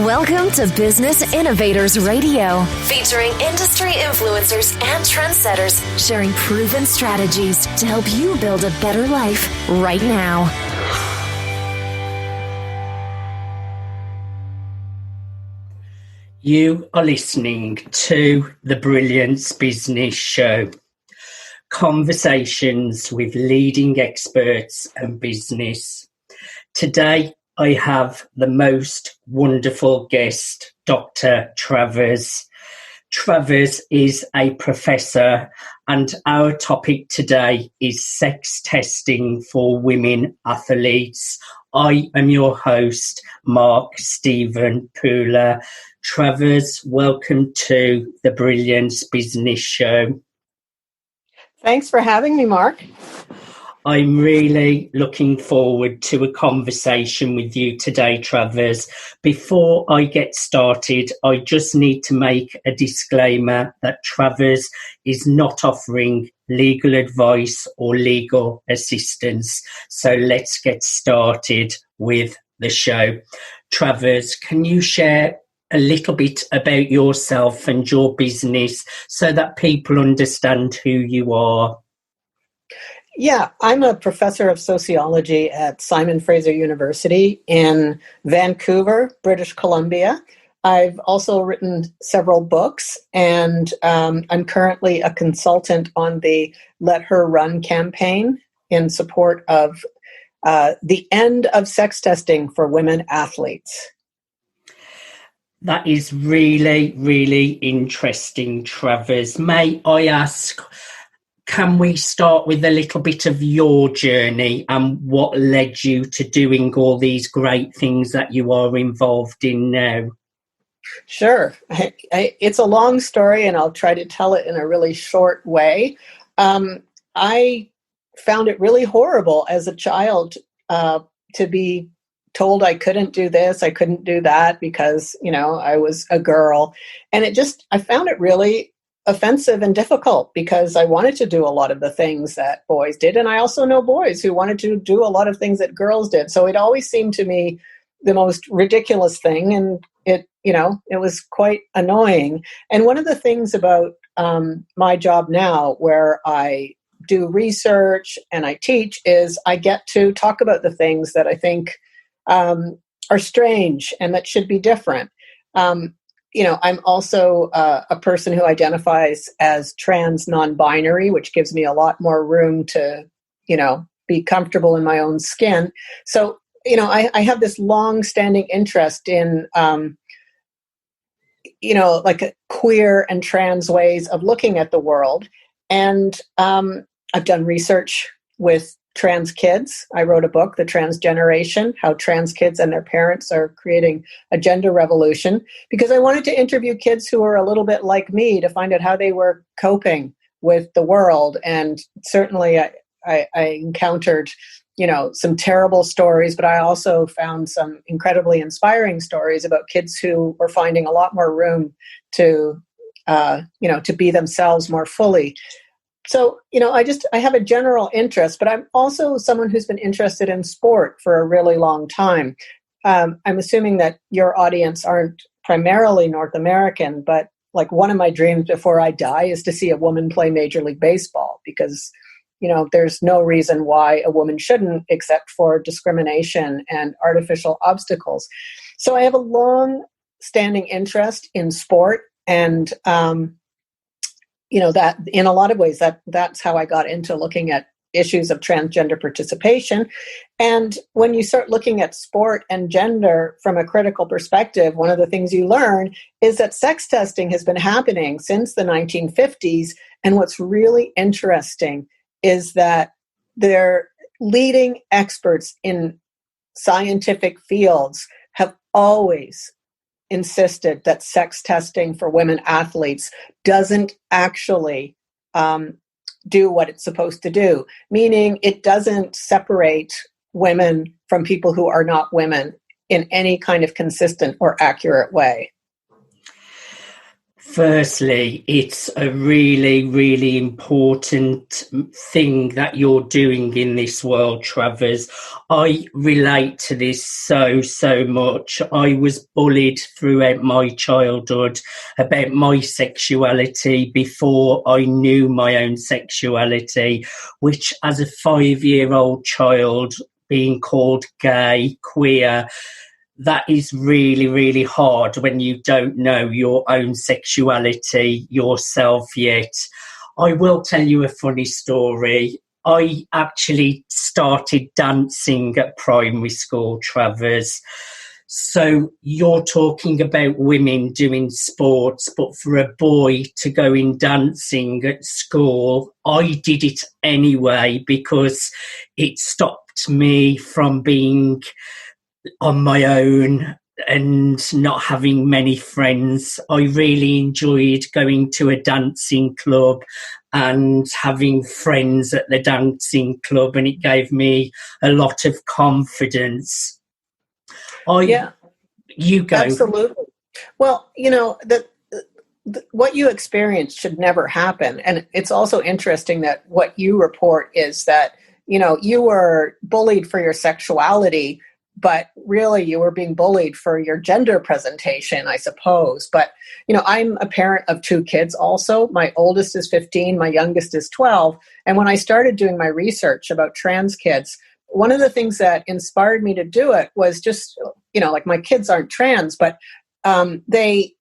Welcome to Business Innovators Radio, featuring industry influencers and trendsetters sharing proven strategies to help you build a better life right now. You are listening to the Brilliance Business Show. Conversations with leading experts and business. Today, I have the most wonderful guest, Dr. Travers. Travers is a professor, and our topic today is sex testing for women athletes. I am your host, Mark Stephen Pooler. Travers, welcome to the Brilliance Business Show. Thanks for having me, Mark. I'm really looking forward to a conversation with you today, Travers. Before I get started, I just need to make a disclaimer that Travers is not offering legal advice or legal assistance. So let's get started with the show. Travers, can you share a little bit about yourself and your business so that people understand who you are? Yeah, I'm a professor of sociology at Simon Fraser University in Vancouver, British Columbia. I've also written several books, and I'm currently a consultant on the Let Her Run campaign in support of the end of sex testing for women athletes. That is really, really interesting, Travers. May I ask, can we start with a little bit of your journey and what led you to doing all these great things that you are involved in now? Sure. It's a long story, and I'll try to tell it in a really short way. I found it really horrible as a child to be told I couldn't do this, I couldn't do that because, I was a girl. And I found it really offensive and difficult because I wanted to do a lot of the things that boys did. And I also know boys who wanted to do a lot of things that girls did. So it always seemed to me the most ridiculous thing. And it was quite annoying. And one of the things about my job now, where I do research and I teach, is I get to talk about the things that I think are strange and that should be different. I'm also a person who identifies as trans non-binary, which gives me a lot more room to, be comfortable in my own skin. So, I have this long-standing interest in, like queer and trans ways of looking at the world. And I've done research with trans kids. I wrote a book, The Trans Generation, How Trans Kids and Their Parents Are Creating a Gender Revolution, because I wanted to interview kids who were a little bit like me to find out how they were coping with the world. And certainly I encountered, some terrible stories, but I also found some incredibly inspiring stories about kids who were finding a lot more room to, to be themselves more fully. So, I have a general interest, but I'm also someone who's been interested in sport for a really long time. I'm assuming that your audience aren't primarily North American, but like one of my dreams before I die is to see a woman play Major League Baseball because, there's no reason why a woman shouldn't except for discrimination and artificial obstacles. So I have a long-standing interest in sport and, that in a lot of ways, that's how I got into looking at issues of transgender participation. And when you start looking at sport and gender from a critical perspective, one of the things you learn is that sex testing has been happening since the 1950s. And what's really interesting is that their leading experts in scientific fields have always insisted that sex testing for women athletes doesn't actually do what it's supposed to do, meaning it doesn't separate women from people who are not women in any kind of consistent or accurate way. Firstly, it's a really, really important thing that you're doing in this world, Travers. I relate to this so much. I was bullied throughout my childhood about my sexuality before I knew my own sexuality, which as a 5-year-old child, being called gay, queer, that is really, really hard when you don't know your own sexuality yourself yet. I will tell you a funny story. I actually started dancing at primary school, Travers. So you're talking about women doing sports, but for a boy to go in dancing at school, I did it anyway because it stopped me from being on my own and not having many friends. I really enjoyed going to a dancing club and having friends at the dancing club, and it gave me a lot of confidence. You go. Absolutely. Well, what you experienced should never happen. And it's also interesting that what you report is that, you were bullied for your sexuality, but really you were being bullied for your gender presentation, I suppose. But, I'm a parent of 2 kids also. My oldest is 15, my youngest is 12. And when I started doing my research about trans kids, one of the things that inspired me to do it was just, like my kids aren't trans, but they,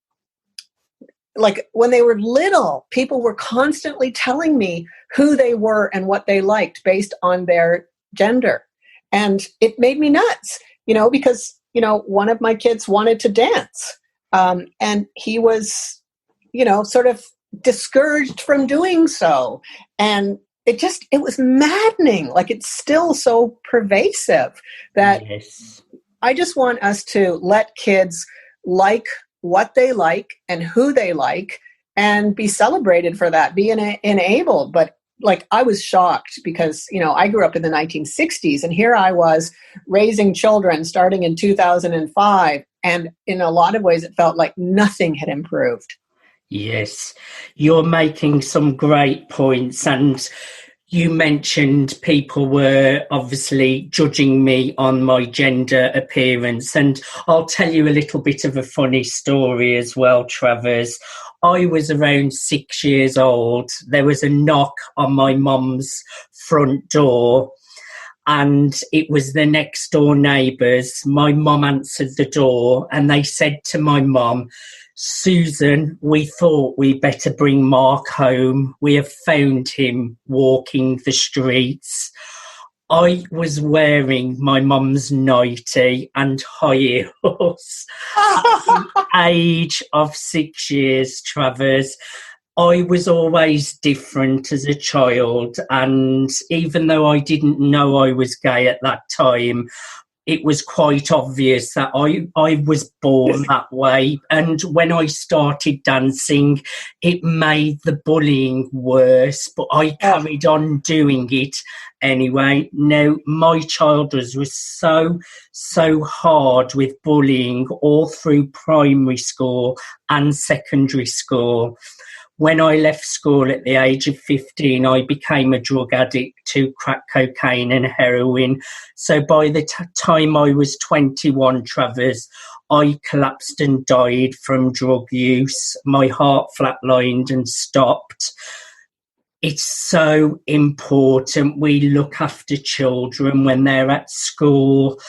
like when they were little, people were constantly telling me who they were and what they liked based on their gender. And it made me nuts, because, one of my kids wanted to dance. And he was, sort of discouraged from doing so. And it was maddening. Like, it's still so pervasive that Yes. I just want us to let kids like what they like and who they like and be celebrated for that, be enabled. But like, I was shocked because, I grew up in the 1960s and here I was raising children starting in 2005. And in a lot of ways, it felt like nothing had improved. Yes, you're making some great points. And you mentioned people were obviously judging me on my gender appearance. And I'll tell you a little bit of a funny story as well, Travers. I was around 6 years old. There was a knock on my mum's front door, and it was the next door neighbours. My mum answered the door and they said to my mum, "Susan, we thought we better bring Mark home. We have found him walking the streets." I was wearing my mum's nightie and high heels at the age of 6 years, Travers. I was always different as a child, and even though I didn't know I was gay at that time, it was quite obvious that I was born that way. And when I started dancing, it made the bullying worse, but I carried on doing it anyway. Now, my childhood was so hard with bullying all through primary school and secondary school. When I left school at the age of 15, I became a drug addict to crack cocaine and heroin. So by the time I was 21, Travers, I collapsed and died from drug use. My heart flatlined and stopped. It's so important we look after children when they're at school,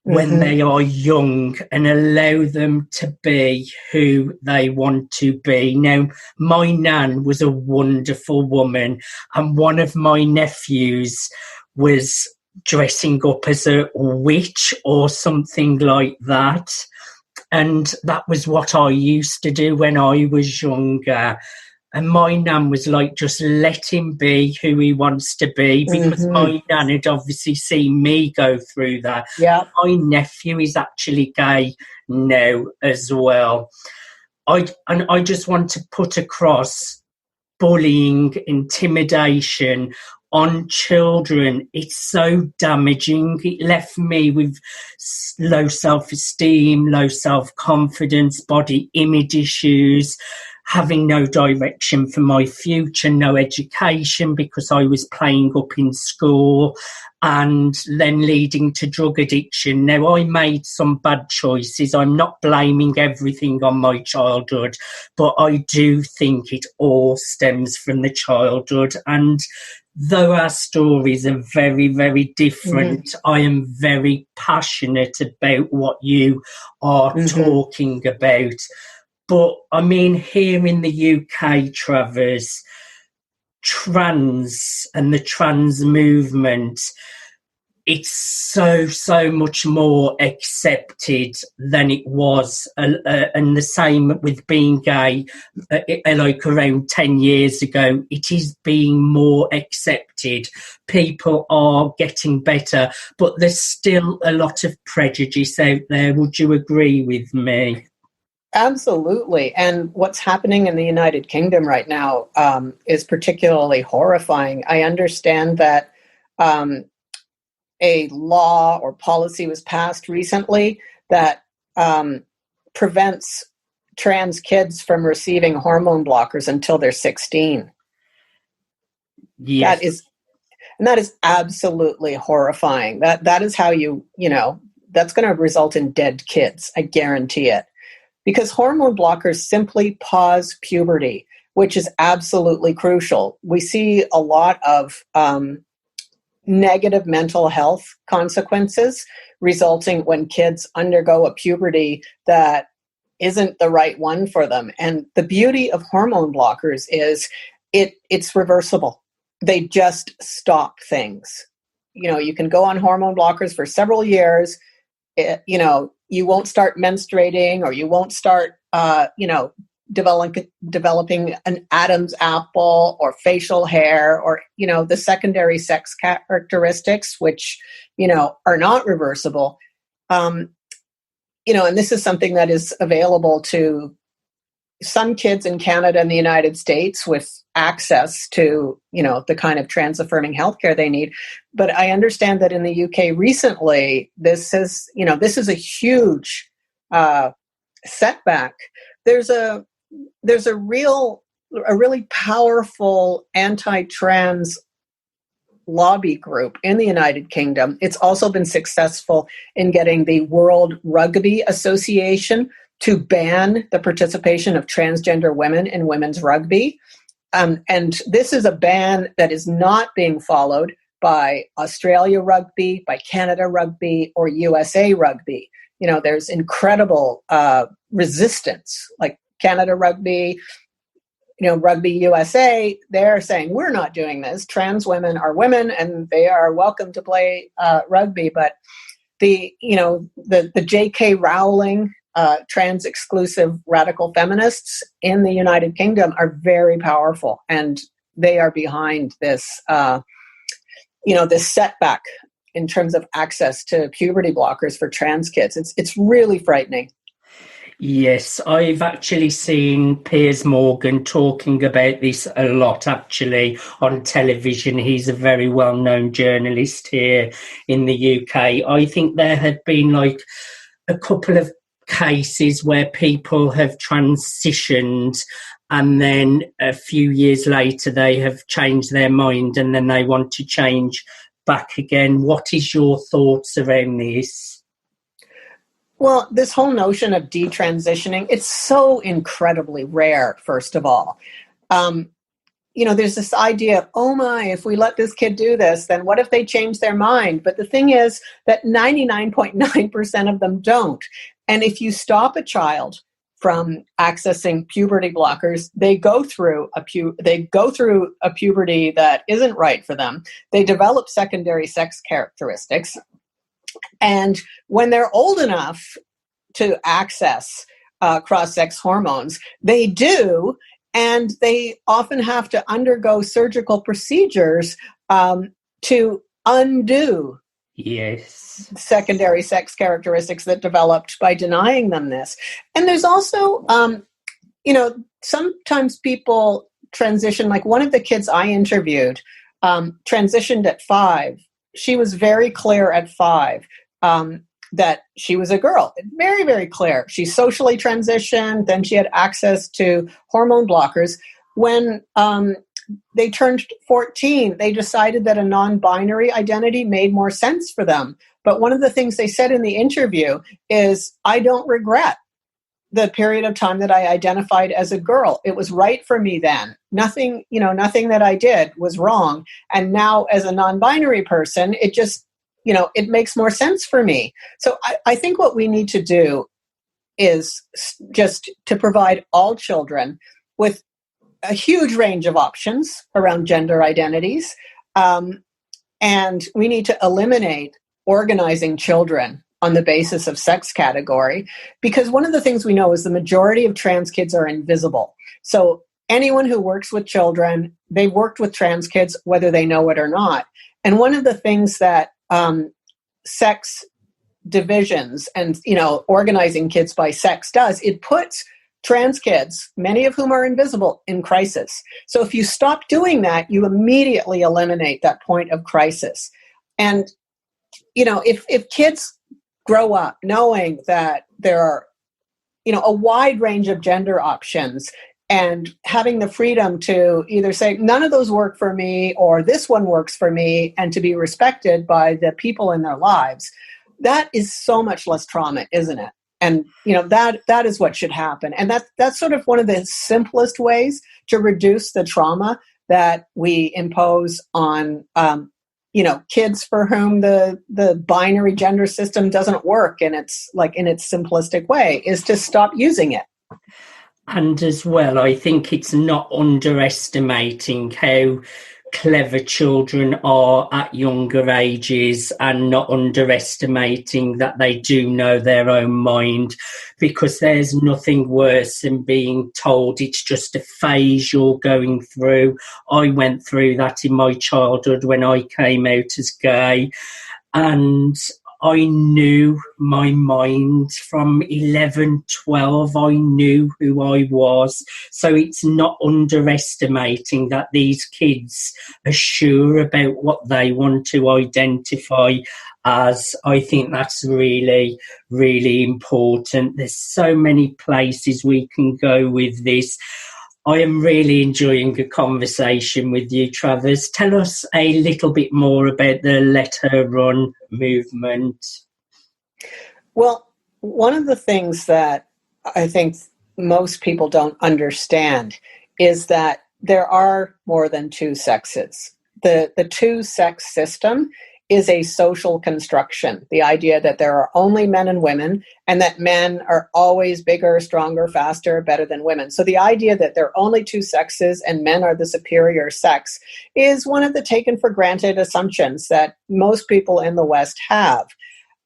when they are young, and allow them to be who they want to be. Now, my nan was a wonderful woman, and one of my nephews was dressing up as a witch or something like that. And that was what I used to do when I was younger. And my nan was like, just let him be who he wants to be, because my nan had obviously seen me go through that. Yeah. My nephew is actually gay now as well. I just want to put across bullying, intimidation on children. It's so damaging. It left me with low self-esteem, low self-confidence, body image issues, having no direction for my future, no education because I was playing up in school, and then leading to drug addiction. Now, I made some bad choices. I'm not blaming everything on my childhood, but I do think it all stems from the childhood. And though our stories are very, very different, I am very passionate about what you are talking about. But, I mean, here in the UK, Travers, trans and the trans movement, it's so much more accepted than it was, and the same with being gay. Like around 10 years ago, it is being more accepted. People are getting better, but there's still a lot of prejudice out there. Would you agree with me? Absolutely. And what's happening in the United Kingdom right now is particularly horrifying. I understand that a law or policy was passed recently that prevents trans kids from receiving hormone blockers until they're 16. Yes. That is absolutely horrifying. That is how that's going to result in dead kids. I guarantee it. Because hormone blockers simply pause puberty, which is absolutely crucial. We see a lot of negative mental health consequences resulting when kids undergo a puberty that isn't the right one for them. And the beauty of hormone blockers is it's reversible. They just stop things. You can go on hormone blockers for several years. You won't start menstruating, or you won't start, developing an Adam's apple or facial hair, or, the secondary sex characteristics, which, are not reversible. And this is something that is available to some kids in Canada and the United States with access to, the kind of trans-affirming healthcare they need. But I understand that in the UK recently, this is a huge setback. There's a really powerful anti-trans lobby group in the United Kingdom. It's also been successful in getting the World Rugby Association to ban the participation of transgender women in women's rugby. And this is a ban that is not being followed by Australia Rugby, by Canada Rugby, or USA Rugby. There's incredible resistance, like Canada Rugby, Rugby USA, they're saying, we're not doing this. Trans women are women and they are welcome to play rugby. But the J.K. Rowling, trans exclusive radical feminists in the United Kingdom are very powerful, and they are behind this, this setback in terms of access to puberty blockers for trans kids. It's really frightening. Yes, I've actually seen Piers Morgan talking about this a lot, actually, on television. He's a very well-known journalist here in the UK. I think there had been like a couple of cases where people have transitioned and then a few years later they have changed their mind and then they want to change back again. What is your thoughts around this? Well, this whole notion of detransitioning, it's so incredibly rare, first of all. There's this idea of, oh my, if we let this kid do this, then what if they change their mind? But the thing is that 99.9% of them don't. And if you stop a child from accessing puberty blockers, they go through a puberty that isn't right for them. They develop secondary sex characteristics. And when they're old enough to access cross-sex hormones, they do, and they often have to undergo surgical procedures to undo secondary sex characteristics that developed by denying them this. And there's also, sometimes people transition, like one of the kids I interviewed transitioned at 5. She was very clear at 5 that she was a girl. Very, very clear. She socially transitioned, then she had access to hormone blockers. When they turned 14, they decided that a non-binary identity made more sense for them. But one of the things they said in the interview is, I don't regret the period of time that I identified as a girl. It was right for me then. Nothing that I did was wrong. And now as a non-binary person, it just, it makes more sense for me. So I think what we need to do is just to provide all children with a huge range of options around gender identities. And we need to eliminate organizing children on the basis of sex category, because one of the things we know is the majority of trans kids are invisible. So anyone who works with children, they've worked with trans kids, whether they know it or not. And one of the things that sex divisions and, organizing kids by sex does, it puts trans kids, many of whom are invisible, in crisis. So if you stop doing that, you immediately eliminate that point of crisis. And, if kids grow up knowing that there are, a wide range of gender options, and having the freedom to either say, none of those work for me, or this one works for me, and to be respected by the people in their lives, that is so much less trauma, isn't it? And, that is what should happen. And that's sort of one of the simplest ways to reduce the trauma that we impose on, kids for whom the binary gender system doesn't work in its simplistic way, is to stop using it. And as well, I think it's not underestimating how clever children are at younger ages, and not underestimating that they do know their own mind, because there's nothing worse than being told it's just a phase you're going through. I went through that in my childhood when I came out as gay, and I knew my mind from 11, 12. I knew who I was. So it's not underestimating that these kids are sure about what they want to identify as. I think that's really, really important. There's so many places we can go with this. I am really enjoying a conversation with you, Travers. Tell us a little bit more about the Let Her Run movement. Well, one of the things that I think most people don't understand is that there are more than two sexes. The two-sex system is a social construction, the idea that there are only men and women, and that men are always bigger, stronger, faster, better than women. So the idea that there are only two sexes and men are the superior sex is one of the taken for granted assumptions that most people in the West have.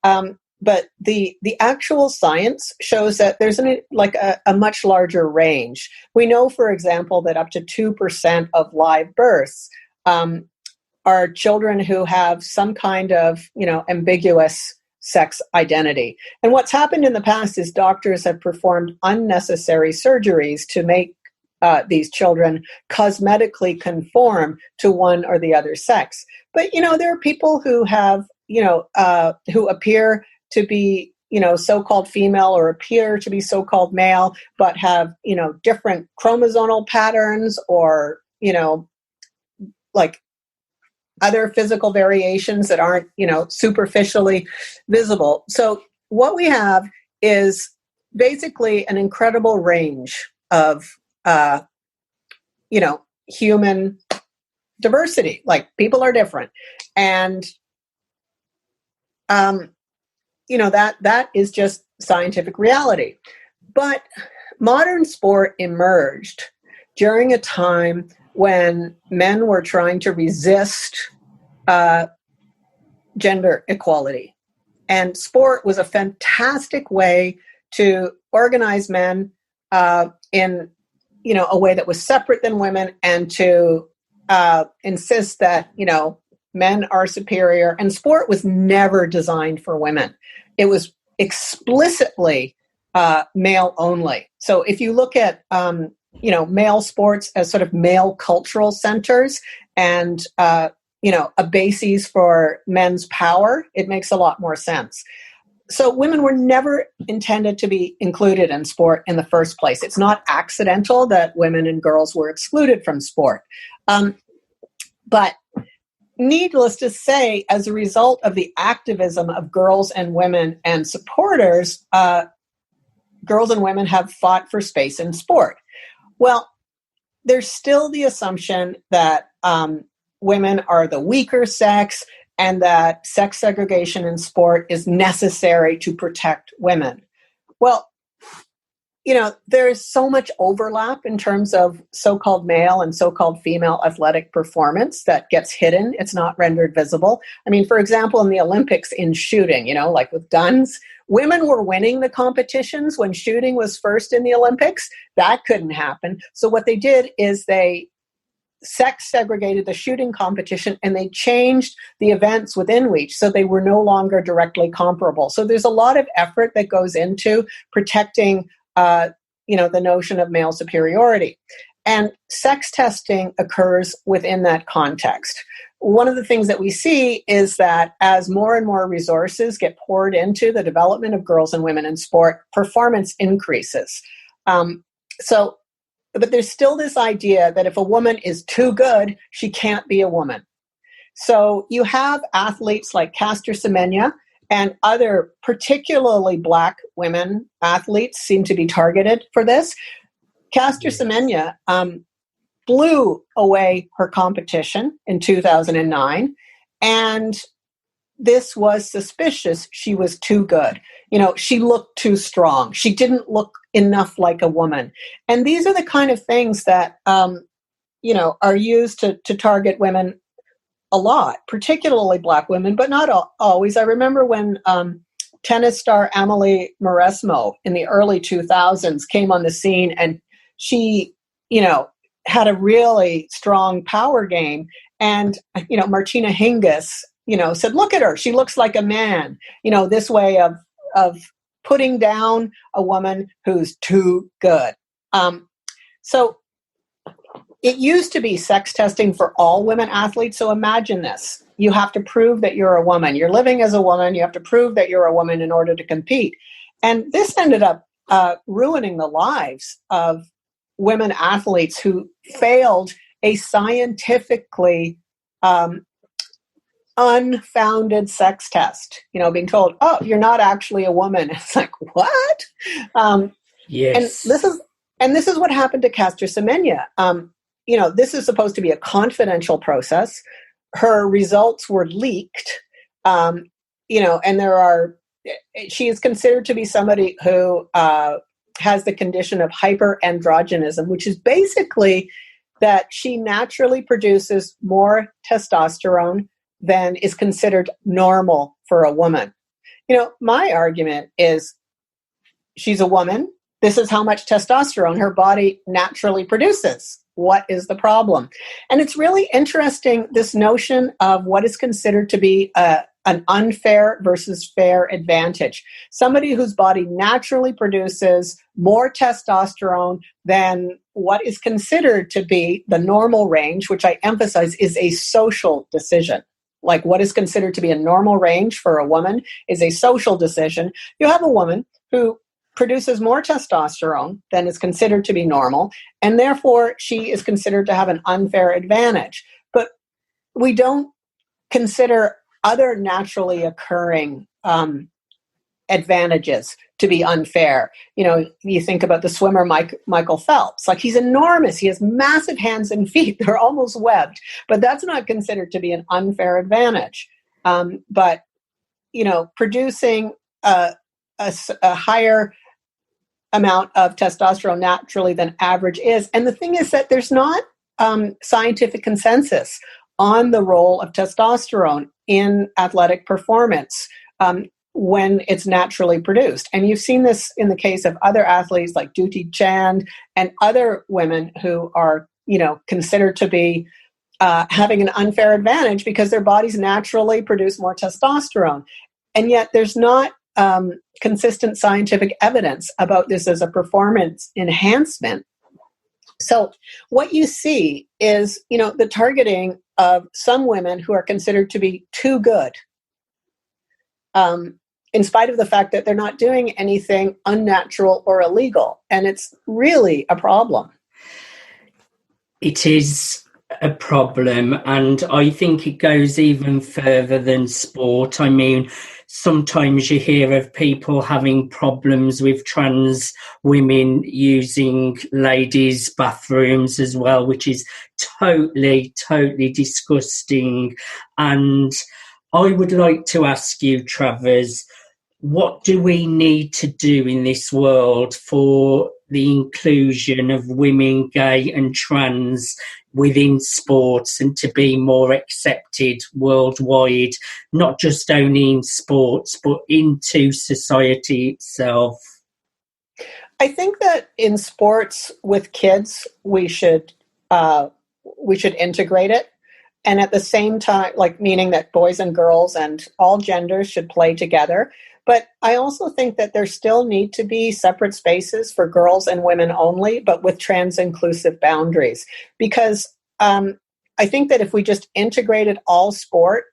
But the actual science shows that there's a much larger range. We know, for example, that up to 2% of live births are children who have some kind of, ambiguous sex identity. And what's happened in the past is doctors have performed unnecessary surgeries to make these children cosmetically conform to one or the other sex. But, there are people who have, who appear to be, so-called female or appear to be so-called male, but have, different chromosomal patterns or, other physical variations that aren't, superficially visible. So what we have is basically an incredible range of, human diversity. Like, people are different. And, that is just scientific reality. But modern sport emerged during a time when men were trying to resist gender equality. And sport was a fantastic way to organize men in, a way that was separate than women, and to insist that, men are superior. And sport was never designed for women. It was explicitly male only. So if you look at male sports as sort of male cultural centers and, a basis for men's power, it makes a lot more sense. So women were never intended to be included in sport in the first place. It's not accidental that women and girls were excluded from sport. But needless to say, as a result of the activism of girls and women and supporters, girls and women have fought for space in sport. Well, there's still the assumption that women are the weaker sex and that sex segregation in sport is necessary to protect women. Well, there's so much overlap in terms of so-called male and so-called female athletic performance that gets hidden. It's not rendered visible. I mean, for example, in the Olympics in shooting, like with guns, women were winning the competitions when shooting was first in the Olympics. That couldn't happen. So what they did is they sex segregated the shooting competition and they changed the events within each so they were no longer directly comparable. So there's a lot of effort that goes into protecting the notion of male superiority. And sex testing occurs within that context. One of the things that we see is that as more and more resources get poured into the development of girls and women in sport, performance increases. But there's still this idea that if a woman is too good, she can't be a woman. So you have athletes like Caster Semenya and other particularly Black women athletes seem to be targeted for this. Caster Semenya blew away her competition in 2009, and this was suspicious. She was too good. She looked too strong. She didn't look enough like a woman. And these are the kind of things that, are used to target women a lot, particularly Black women, but not always. I remember when tennis star Amelie Mauresmo in the early 2000s came on the scene, and she, had a really strong power game. And, Martina Hingis, said, look at her. She looks like a man. This way of putting down a woman who's too good. So it used to be sex testing for all women athletes. So imagine this. You have to prove that you're a woman. You're living as a woman. You have to prove that you're a woman in order to compete. And this ended up ruining the lives of women athletes who failed a scientifically unfounded sex test, being told, oh, you're not actually a woman. It's like, what? Yes. And this is what happened to Caster Semenya. This is supposed to be a confidential process. Her results were leaked, and she is considered to be somebody who has the condition of hyperandrogenism, which is basically that she naturally produces more testosterone than is considered normal for a woman. My argument is she's a woman. This is how much testosterone her body naturally produces. What is the problem? And it's really interesting, this notion of what is considered to be an unfair versus fair advantage. Somebody whose body naturally produces more testosterone than what is considered to be the normal range, which I emphasize is a social decision. Like what is considered to be a normal range for a woman is a social decision. You have a woman who produces more testosterone than is considered to be normal, and therefore she is considered to have an unfair advantage. But we don't consider other naturally occurring advantages to be unfair. You think about the swimmer Michael Phelps. Like, he's enormous. He has massive hands and feet. They're almost webbed. But that's not considered to be an unfair advantage. But producing a higher amount of testosterone naturally than average is. And the thing is that there's not scientific consensus on the role of testosterone in athletic performance when it's naturally produced. And you've seen this in the case of other athletes like Dutee Chand and other women who are, considered to be having an unfair advantage because their bodies naturally produce more testosterone. And yet there's not consistent scientific evidence about this as a performance enhancement. So what you see is, the targeting of some women who are considered to be too good. in spite of the fact that they're not doing anything unnatural or illegal. And it's really a problem. It is a problem, and I think it goes even further than sport. I mean, sometimes you hear of people having problems with trans women using ladies' bathrooms as well, which is totally disgusting. And I would like to ask you, Travers, what do we need to do in this world for the inclusion of women, gay and trans within sports and to be more accepted worldwide, not just only in sports, but into society itself? I think that in sports with kids, we should integrate it. And at the same time, like meaning that boys and girls and all genders should play together. But I also think that there still need to be separate spaces for girls and women only, but with trans inclusive boundaries. Because I think that if we just integrated all sport,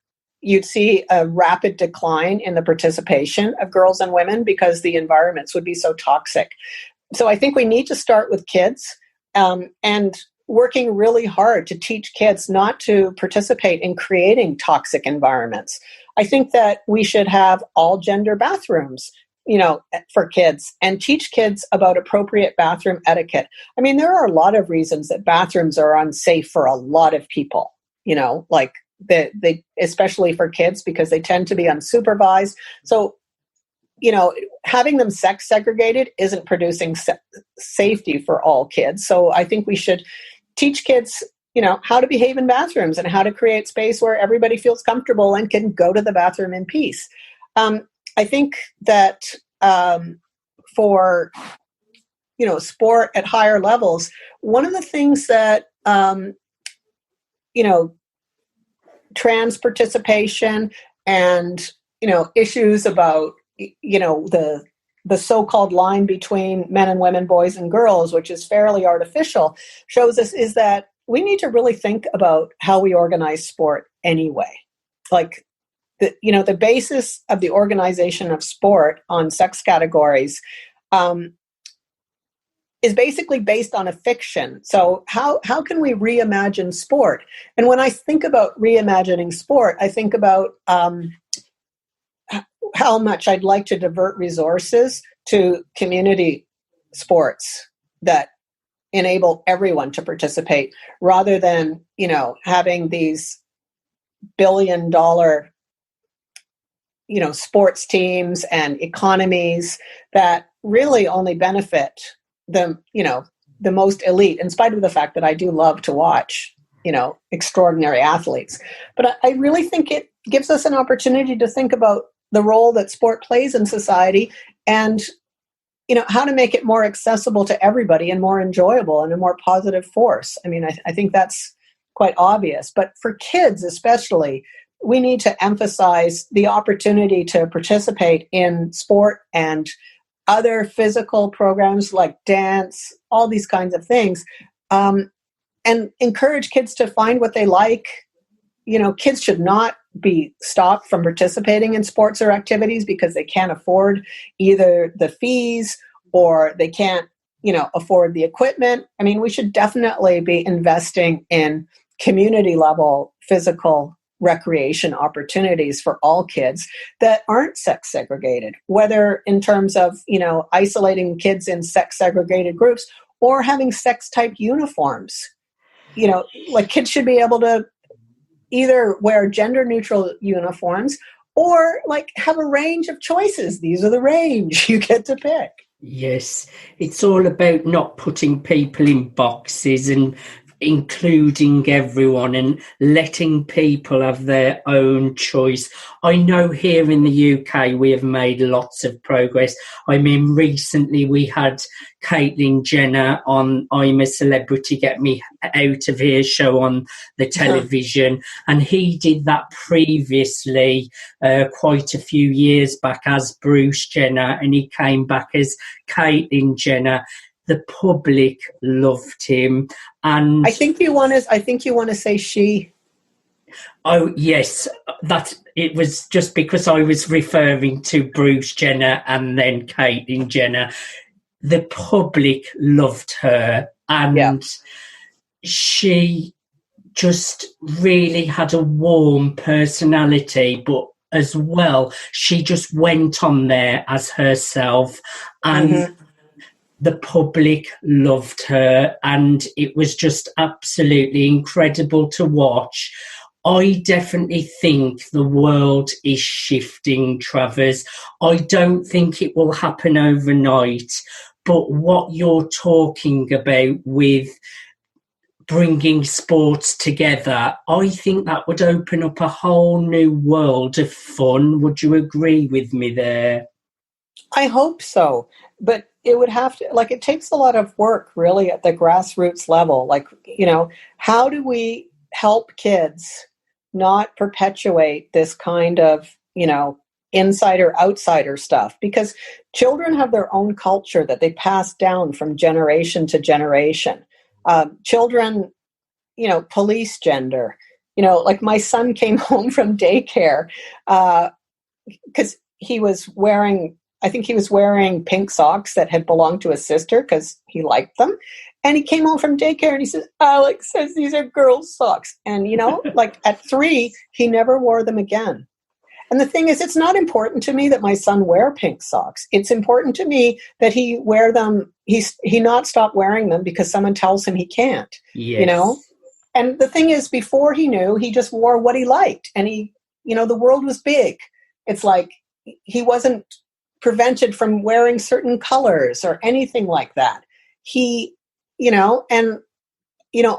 you'd see a rapid decline in the participation of girls and women because the environments would be so toxic. So I think we need to start with kids and working really hard to teach kids not to participate in creating toxic environments. I think that we should have all gender bathrooms, for kids and teach kids about appropriate bathroom etiquette. I mean, there are a lot of reasons that bathrooms are unsafe for a lot of people, like they especially for kids because they tend to be unsupervised. So, having them sex segregated isn't producing safety for all kids. So I think we should teach kids, how to behave in bathrooms and how to create space where everybody feels comfortable and can go to the bathroom in peace. I think that for, sport at higher levels, one of the things that, trans participation and, issues about, the so-called line between men and women, boys and girls, which is fairly artificial, shows us is that we need to really think about how we organize sport anyway. Like, the basis of the organization of sport on sex categories is basically based on a fiction. So how can we reimagine sport? And when I think about reimagining sport, I think about how much I'd like to divert resources to community sports that enable everyone to participate rather than, having these billion-dollar, sports teams and economies that really only benefit the most elite, in spite of the fact that I do love to watch, extraordinary athletes. But I really think it gives us an opportunity to think about the role that sport plays in society and, how to make it more accessible to everybody and more enjoyable and a more positive force. I mean, I think that's quite obvious. But for kids especially, we need to emphasize the opportunity to participate in sport and other physical programs like dance, all these kinds of things, and encourage kids to find what they like. Kids should not be stopped from participating in sports or activities because they can't afford either the fees or they can't, afford the equipment. I mean, we should definitely be investing in community level physical recreation opportunities for all kids that aren't sex segregated, whether in terms of, isolating kids in sex segregated groups or having sex type uniforms. Like kids should be able to either wear gender neutral uniforms or like have a range of choices. These are the range you get to pick. Yes, it's all about not putting people in boxes and including everyone and letting people have their own choice. I know here in the UK we have made lots of progress. I mean, recently we had Caitlyn Jenner on I'm a Celebrity, Get Me Out of Here show on the television, and he did that previously quite a few years back as Bruce Jenner, and he came back as Caitlyn Jenner. The public loved him, and I think you want to say she. Oh yes, it was just because I was referring to Bruce Jenner and then Caitlyn Jenner. The public loved her, and she just really had a warm personality, but as well, she just went on there as herself, and the public loved her, and it was just absolutely incredible to watch. I definitely think the world is shifting, Travers. I don't think it will happen overnight, but what you're talking about with bringing sports together, I think that would open up a whole new world of fun. Would you agree with me there? I hope so. But it would have to, like, it takes a lot of work really at the grassroots level. Like, how do we help kids not perpetuate this kind of, insider-outsider stuff? Because children have their own culture that they pass down from generation to generation. Children, police gender. Like my son came home from daycare because he was wearing pink socks that had belonged to his sister because he liked them. And he came home from daycare and he says, Alex says these are girls' socks. And, like at 3, he never wore them again. And the thing is, it's not important to me that my son wear pink socks. It's important to me that he wear them. He not stop wearing them because someone tells him he can't, And the thing is, before he knew, he just wore what he liked. And the world was big. It's like he wasn't prevented from wearing certain colors or anything like that.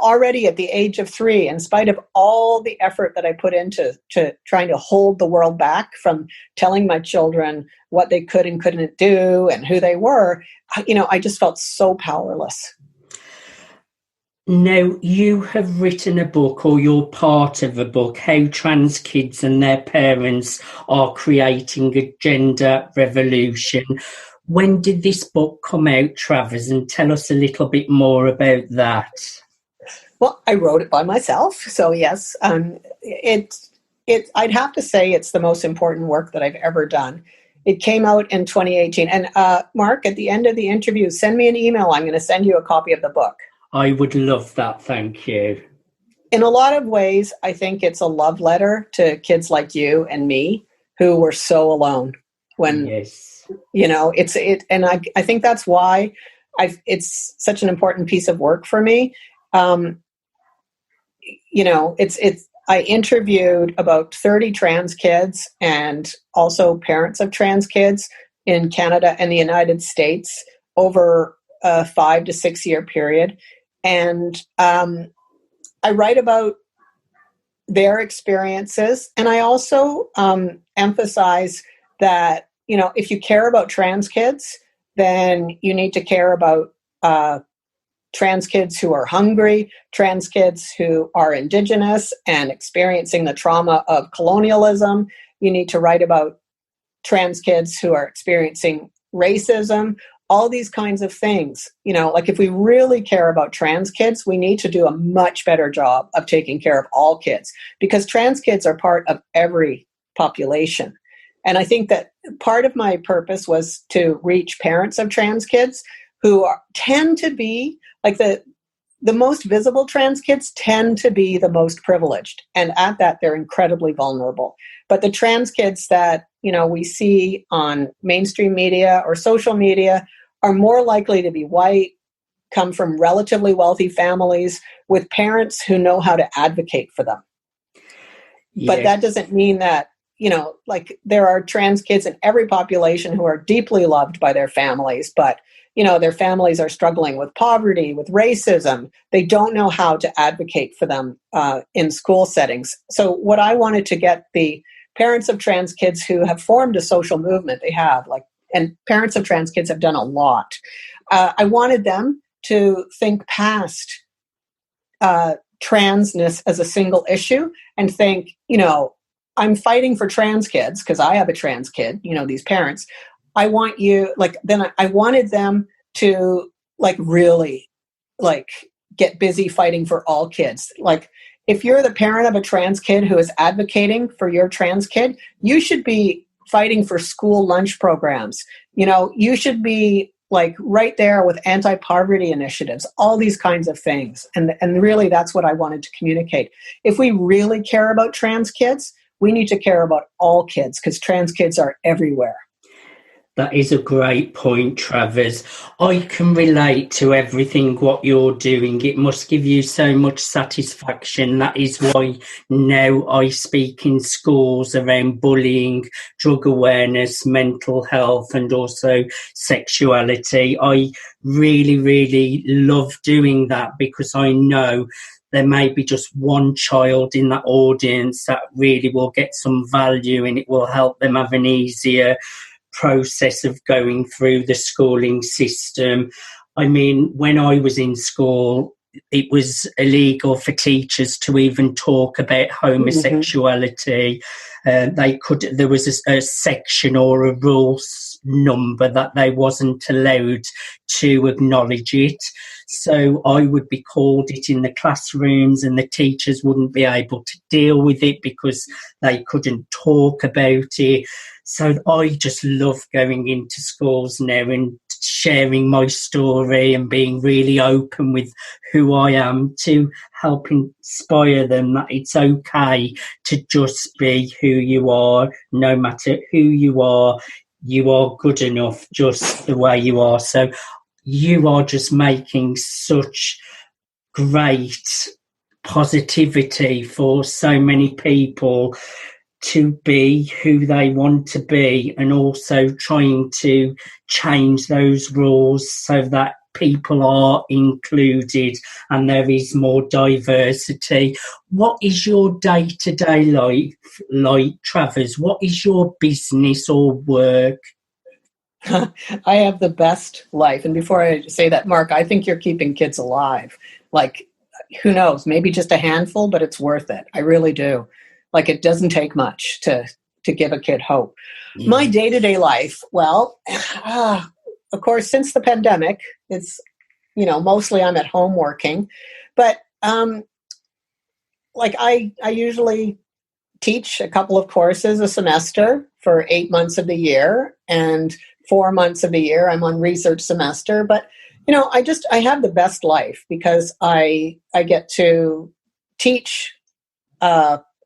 Already at the age of 3, in spite of all the effort that I put into trying to hold the world back from telling my children what they could and couldn't do and who they were, I just felt so powerless. Now, you have written a book, or you're part of a book, How Trans Kids and Their Parents Are Creating a Gender Revolution. When did this book come out, Travers? And tell us a little bit more about that. Well, I wrote it by myself. So yes, I'd have to say it's the most important work that I've ever done. It came out in 2018. And Mark, at the end of the interview, send me an email. I'm going to send you a copy of the book. I would love that. Thank you. In a lot of ways, I think it's a love letter to kids like you and me who were so alone when, yes. And I think that's why it's such an important piece of work for me. I interviewed about 30 trans kids and also parents of trans kids in Canada and the United States over a 5 to 6 year period. And I write about their experiences. And I also emphasize that, if you care about trans kids, then you need to care about trans kids who are hungry, trans kids who are Indigenous and experiencing the trauma of colonialism. You need to write about trans kids who are experiencing racism, all these kinds of things. Like if we really care about trans kids, we need to do a much better job of taking care of all kids, because trans kids are part of every population. And I think that part of my purpose was to reach parents of trans kids who tend to be like the most visible trans kids tend to be the most privileged. And at that, they're incredibly vulnerable. But the trans kids that, we see on mainstream media or social media are more likely to be white, come from relatively wealthy families with parents who know how to advocate for them. Yes. But that doesn't mean that, there are trans kids in every population who are deeply loved by their families, but their families are struggling with poverty, with racism. They don't know how to advocate for them in school settings. So what I wanted to get the parents of trans kids who have formed a social movement, and parents of trans kids have done a lot. I wanted them to think past transness as a single issue and think, I'm fighting for trans kids because I have a trans kid, these parents. I wanted them to really get busy fighting for all kids. if you're the parent of a trans kid who is advocating for your trans kid, you should be fighting for school lunch programs. You should be like right there with anti-poverty initiatives, all these kinds of things. And really, that's what I wanted to communicate. If we really care about trans kids, we need to care about all kids, because trans kids are everywhere. That is a great point, Travers. I can relate to everything what you're doing. It must give you so much satisfaction. That is why now I speak in schools around bullying, drug awareness, mental health, and also sexuality. I really, really love doing that, because I know there may be just one child in that audience that really will get some value, and it will help them have an easier process of going through the schooling system. I mean, when I was in school, it was illegal for teachers to even talk about homosexuality. There was a section or a rules number that they wasn't allowed to acknowledge it. So I would be called it in the classrooms, and the teachers wouldn't be able to deal with it because they couldn't talk about it. So I just love going into schools now and sharing my story and being really open with who I am, to help inspire them that it's okay to just be who you are. No matter who you are good enough just the way you are. So you are just making such great positivity for so many people to be who they want to be, and also trying to change those rules so that people are included and there is more diversity. What is your day-to-day life like, Travers? What is your business or work? I have the best life. And before I say that, Mark, I think you're keeping kids alive. Like, who knows, maybe just a handful, but it's worth it. I really do. Like, it doesn't take much to give a kid hope. Yeah. My day-to-day life, well, of course, since the pandemic, it's, mostly I'm at home working. But, I usually teach a couple of courses a semester for 8 months of the year, and 4 months of the year I'm on research semester. But, I have the best life, because I get to teach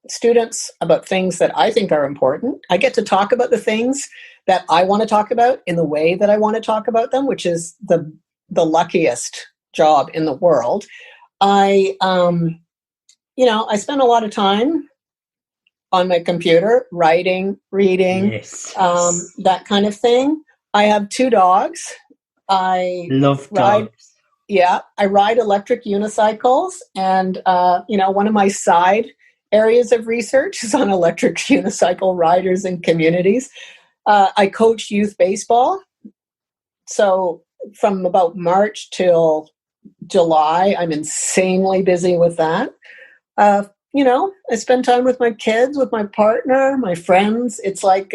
students about things that I think are important. I get to talk about the things that I want to talk about in the way that I want to talk about them, which is the luckiest job in the world. I spend a lot of time on my computer, writing, reading, yes. That kind of thing. I have 2 dogs. I love dogs. Yeah, I ride electric unicycles, and one of my side areas of research is on electric unicycle riders and communities. I coach youth baseball. So from about March till July, I'm insanely busy with that. I spend time with my kids, with my partner, my friends. It's like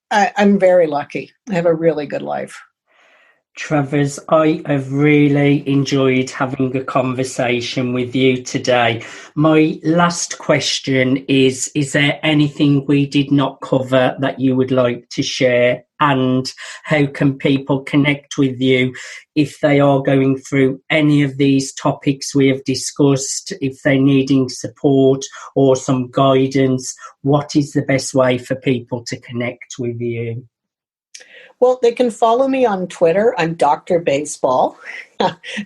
I'm very lucky. I have a really good life. Travers, I have really enjoyed having a conversation with you today. My last question is there anything we did not cover that you would like to share? And how can people connect with you if they are going through any of these topics we have discussed, if they're needing support or some guidance? What is the best way for people to connect with you? Well, they can follow me on Twitter. I'm Dr. Baseball,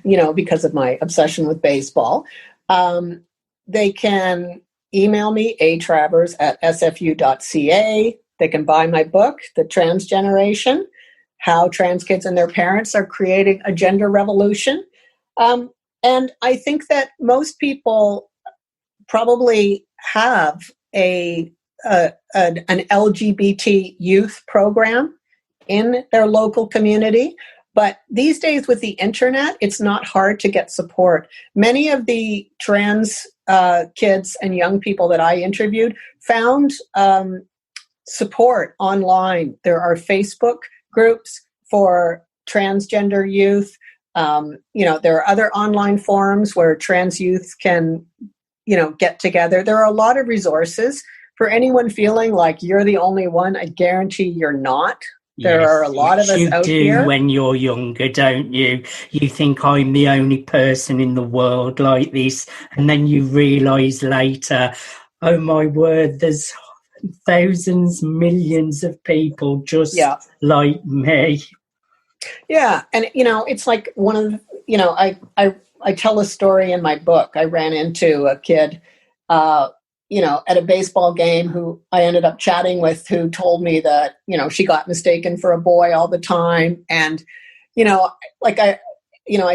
because of my obsession with baseball. They can email me, atravers@sfu.ca. They can buy my book, The Trans Generation, How Trans Kids and Their Parents Are Creating a Gender Revolution. And I think that most people probably have an LGBT youth program in their local community. But these days with the internet, it's not hard to get support. Many of the trans kids and young people that I interviewed found support online. There are Facebook groups for transgender youth. There are other online forums where trans youth can get together. There are a lot of resources for anyone feeling like you're the only one. I guarantee you're not. There are a lot of us out here. You do when you're younger, don't you? You think I'm the only person in the world like this. And then you realise later, oh my word, there's thousands, millions of people just like me. Yeah. And, it's like one of the, I tell a story in my book. I ran into a kid, at a baseball game who I ended up chatting with, who told me that, she got mistaken for a boy all the time. And, I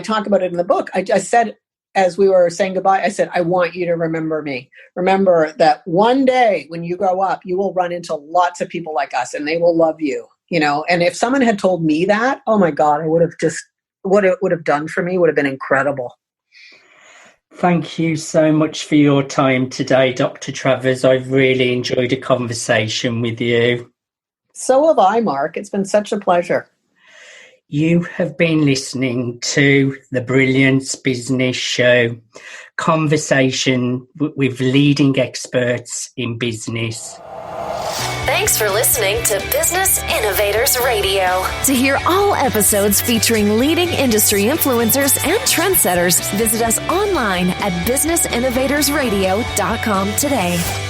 talk about it in the book. I said, as we were saying goodbye, I said, I want you to remember me. Remember that one day when you grow up, you will run into lots of people like us and they will love you, and if someone had told me that, oh my God, I would have just, what it would have done for me would have been incredible. Thank you so much for your time today, Dr. Travers. I've really enjoyed a conversation with you. So have I, Mark. It's been such a pleasure. You have been listening to the Brilliance Business Show, conversation with leading experts in business. Thanks for listening to Business Innovators Radio. To hear all episodes featuring leading industry influencers and trendsetters, visit us online at businessinnovatorsradio.com today.